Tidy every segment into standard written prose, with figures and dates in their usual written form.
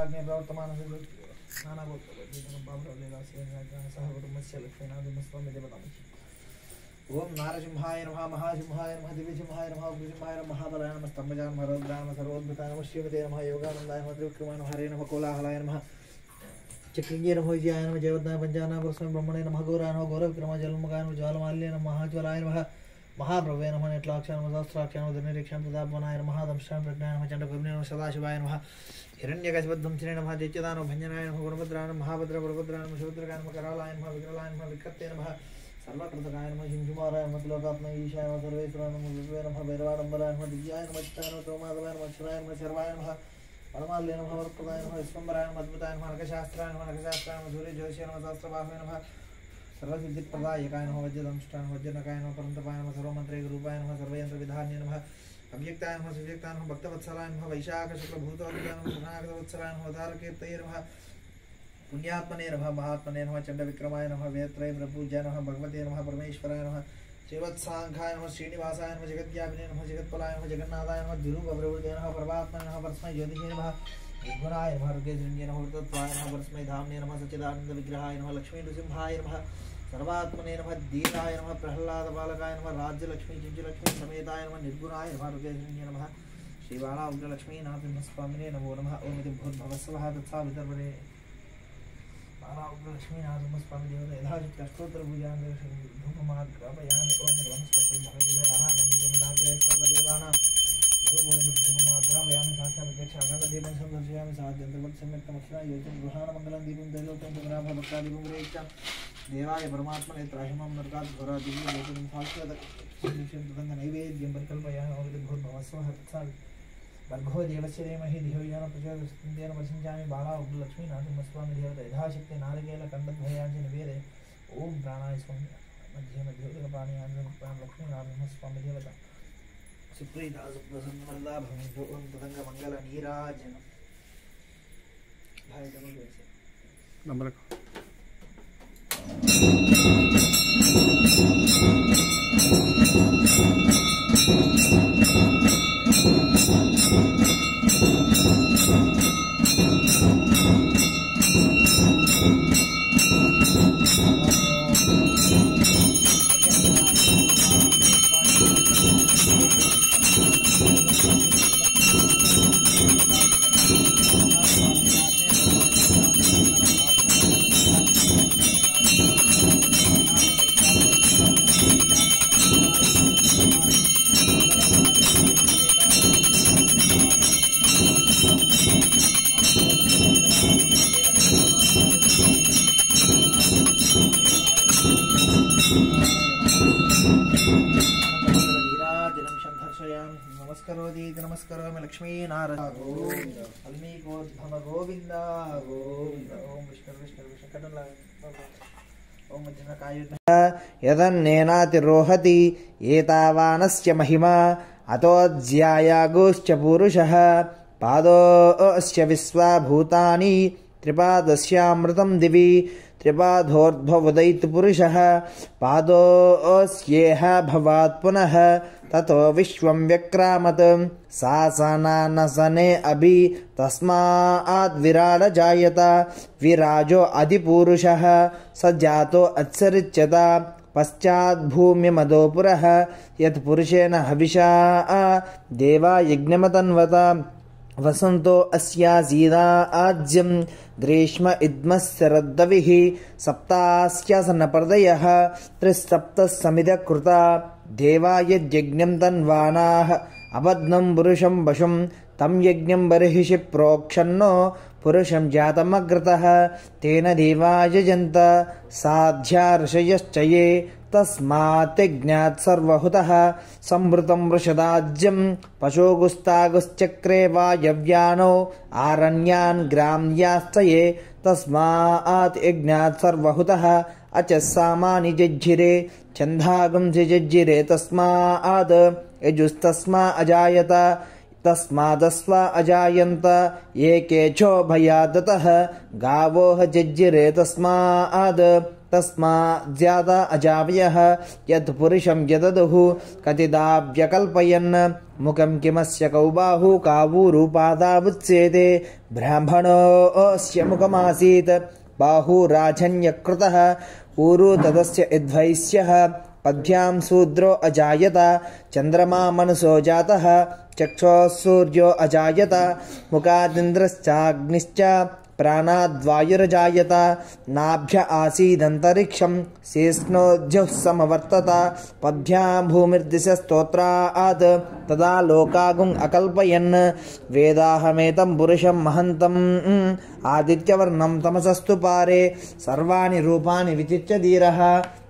आग्ने प्रवर्तमान नाना ओम नारसिंहाय नमः महासिंहाय नमः दिव्यसिंहाय नमः उग्रसिंहाय नमः महाबलाय नमः स्तंभजाय नमः रौद्राय नमः सर्वोद्भूताय नमः श्रीमते नमः योगानंदाय नमः त्रिविक्रमाय नमः हरे नमः कोलाहलाय नमः चक्रिंगे नमः विजयाय नमः जयवद्धाय पंचानाय परस्मै ब्रह्मणे नमः घोराय नमः घोरविक्रमाय जलमुखाय नमः ज्वालमाल्ये नमः महाज्वलाय नमः महाप्रभवे नमः नेत्राक्षाय नमः सहस्राक्षाय नमः धनुरेक्षाय प्रतापवनाय नमः दंशाय प्रज्ञाय नमः चंडकर्णे नमः सदाशिवाय नमः हिरण्यकशिपध्वंसिने नमः दैत्यदानव भञ्जनाय नमः गुणभद्राय नमः महाभद्रवरभद्राय नमः सुभद्रकाय नमः करालाय नमः विकरालाय नमः विकृते नमः सर्वकृतकाय नमः हिंसुमाराय नमः त्रिलोकात्मने ईशाय नमः सर्वेश्वराय नमः विभवे नमः भैरवाडम्बराय नमः दिव्याय नमः चित्ताय नमः तोमाधवाय नमः अक्षराय नमः शर्वाय नमः परमाल्ये नमः वरप्रदाय नमः विश्वम्बराय नमः अद्भुताय नमः नखशास्त्राय नमः सूर्यज्योतिषाय नमः सहस्रबाहुवे नमः सर्वसिद्धिप्रदायकाय नमः वज्रदंष्टाय नमः वज्रनकाय नमः परन्तपाय नमः सर्वमन्त्रैकरूपाय नमः सर्वयन्त्रविधान्ये नमः अव्यक्ताय नमः सुव्यक्ताय नमः भक्तवत्सलाय नमः वैशाखशुक्लभूतवद्भुताय नमः गुणागतवत्सलाय नमः अवतारकीर्तये नमः पुण्यात्मने नमः महात्मने नमः चण्डविक्रमाय नमः वेत्रय प्रपूज्याय नमः भगवते नमः परमेश्वराय नमः श्रीवत्साङ्खाय नमः श्रीनिवासाय नमः जगद्व्यापिने नमः जगत्पलाय नमः जगन्नाथाय नमः द्विरूपप्रभृते नमः परमात्मने नमः परस्मै ज्योतिषे नमः निर्गुणाय नमः रुद्रजन्ये नमः वृतत्वाय नमः परस्मै धाम्ने नमः सच्चिदानन्दविग्रहाय नमः लक्ष्मीनृसिंहाय नमः सर्वात्मने नमः धीराय नमः प्रह्लादबालकाय नमः राज्यलक्ष्मी चिञ्चलक्ष्मी समेताय नमः निर्गुणाय नमः रुद्रजन्ये नमः श्रीबाला उग्रलक्ष्मी नाथस्वामिने नमो नमः ओम इति भूर्भुवस्सवः तत्सा वितर्पणे बाला उग्रलक्ष्मी नाथस्वामी देवता यथाचित्तस्तोत्रपूजां धूपमाग्रापयामि ओम वनस्पतिं भगवद्गीतानागन्धिकमिदाग्रे सर्वदेवानां धूपमाग्रापयामि साक्षात्प्रत्यक्षागतदीपं संदर्शयामि साध्यन्तर्वत् सम्यक्तमक्षरा योजनं गृहाणमङ्गलं दीपं दैलोक्यं चन्द्राभभक्तादीपं ग्रहीष्यामि देवाय परमात्मने त्राहिमां नरकात् घोरादिव्यं लोकं साक्षात् नैवेद्यं परिकल्पयामि ओम इति भूर्भुवस्सवः तत्सा भर्गो देवस्य धीमहि धियो यो न प्रचोदयात् तेन वसिञ्चामि बाला उग्रलक्ष्मी नाथस्वामी देवता यथाशक्ति नारिकेलकण्डद्वयाञ्च निवेदय ओम प्राणाय स्वामी मध्ये मध्ये उदकपाणियाञ्जन लक्ष्मी नाथस्वामी देवता सुप्रीता सुप्रसन्नवरदा भवन्तु ओम तदङ्गमङ्गल नीराजनम् भाई डबल वैसे नंबर नमस्करोमि लक्ष्मी नारायण गोविंद अल्मीकोद्भव गोविंद गोविंद ओम विष्णु विष्णु विष्णु कटला ओम मध्यमकायुध यदन्नेनातिरोहति एतावानस्य महिमा अतोऽध्यायागोश्च पुरुषः पादोऽस्य विश्वाभूतानि त्रिपादस्यामृतं दिवि त्रिपादोर्ध्वोदयति पुरुषः पादोऽस्येह भवात् पुनः ततो विश्वं व्यक्रामत् सासनानसने अभि तस्मात् विराड जायत विराजो अधिपुरुषः स जातो अत्सरिच्यत पश्चात् भूम्यमदो पुरः यत्पुरुषेण हविषा देवा यज्ञमतन्वत वसन्तो अस्यासीदा आज्यं ग्रीष्म इद्मस्सरद्दविः सप्तास्यासनपर्दयः त्रिसप्तः समिधकृता देवा यज्ञं तन्वानाः अबध्नं पुरुषं वशं तं यज्ञं बर्हिषि प्रोक्षन्नो पुरुषं जातमग्रतः तेन देवा यजन्त साध्या ऋषयश्च ये तस्मात् यज्ञात् सर्वहुतः संवृतं वृषदाज्यं पशोगुस्तागुश्चक्रे वायव्यानो आरण्यान् ग्राम्याश्च ये तस्मात् यज्ञात् सर्वहुतः अचस्सामानि जज्जिरे छन्दागुंसि जज्जिरे तस्मात् यजुस्तस्मा अजायत तस्मादस्वा अजायन्त ये केचो भयादतः गावोह जज्जिरे तस्मात् तस्माज्जाता अजावयः यत् पुरुषं यददुः कतिदा व्यकल्पयन् ముఖం కిమస్య కౌ బాహు కావూరుపాదావుచ్యేతే బ్రాహ్మణోస్య ముఖమాసీత్ బాహు రాజన్యకృతః ఊరు తదస్య యద్వైశ్యః పద్భ్యాం శూద్రో అజాయత చంద్రమా మనసో జాతః చక్షోః సూర్యో అజాయత ముఖాదింద్రశ్చాగ్నిశ్చ ప్రాణాద్వాయురజాయత నాభ్య ఆసీదంతరిక్షం శేష్ణోద్యుః సమవర్తత పద్భ్యాం భూమిర్దిశస్తోత్రాత్ తదా లోకాగుం అకల్పయన్ వేదాహమేతం పురుషం మహంతం ఆదిత్యవర్ణం తమసస్తు పారే సర్వాణి రూపాని విచిత్య ధీరః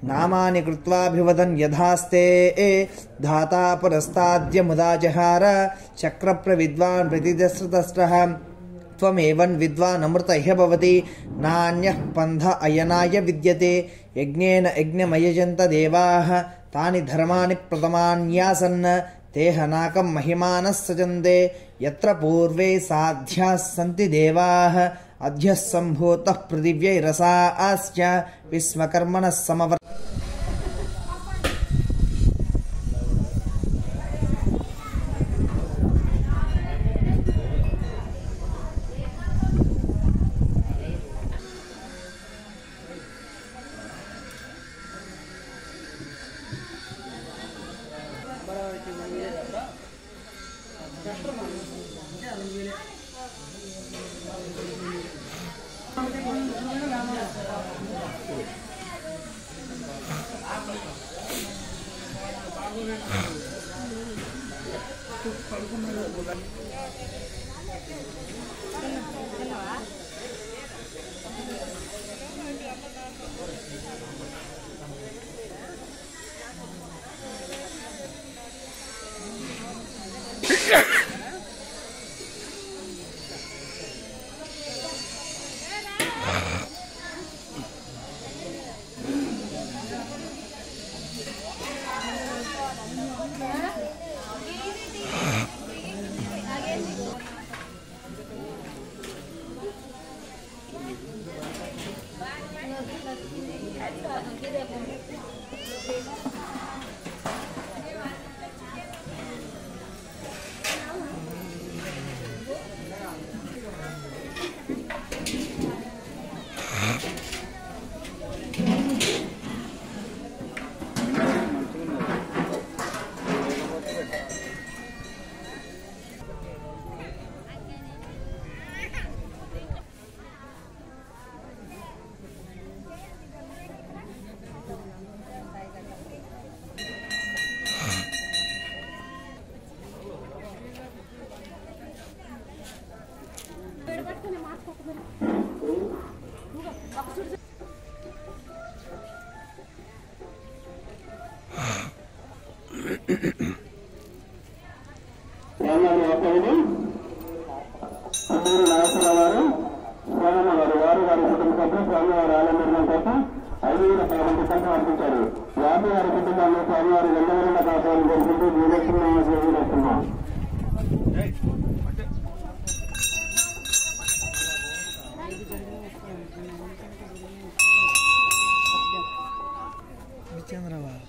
నామాని కృత్వాభివదన్ యథాస్తే ధాతా పురస్తాద్య ముదా జహార చక్రప్ర విద్వాన్ ప్రతిదస్రతస్రః త్వమేవన్ విద్వాన్ అమృత ఇహ భవతి నాన్యః పంథ అయనాయ విద్యతే యజ్ఞేన యజ్ఞమయజంత దేవాః తాని ధర్మాని ప్రథమాన్యాసన్ తేహనాకం మహిమానః సజంతే యత్ర పూర్వే సాధ్యాः సంతి దేవాః అధ్యః సంభూతః పృథివ్యైరసాశ్చ విశ్వకర్మణः సమవర్త చంద్రబాబు